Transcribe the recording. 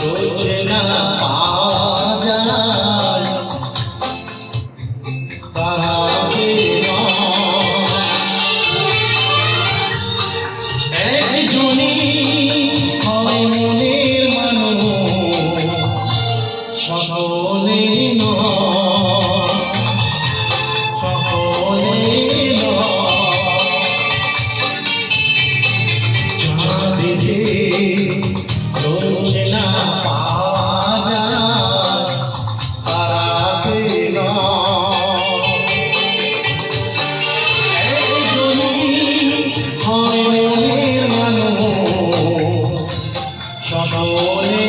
রোজ না পাওয়া যায় তারাকে একজনই হয় মনের মানুষ সকলে সকলে দেখে রোজ না পাওয়া যায় তারাকে হয় মনের মানুষ সকলে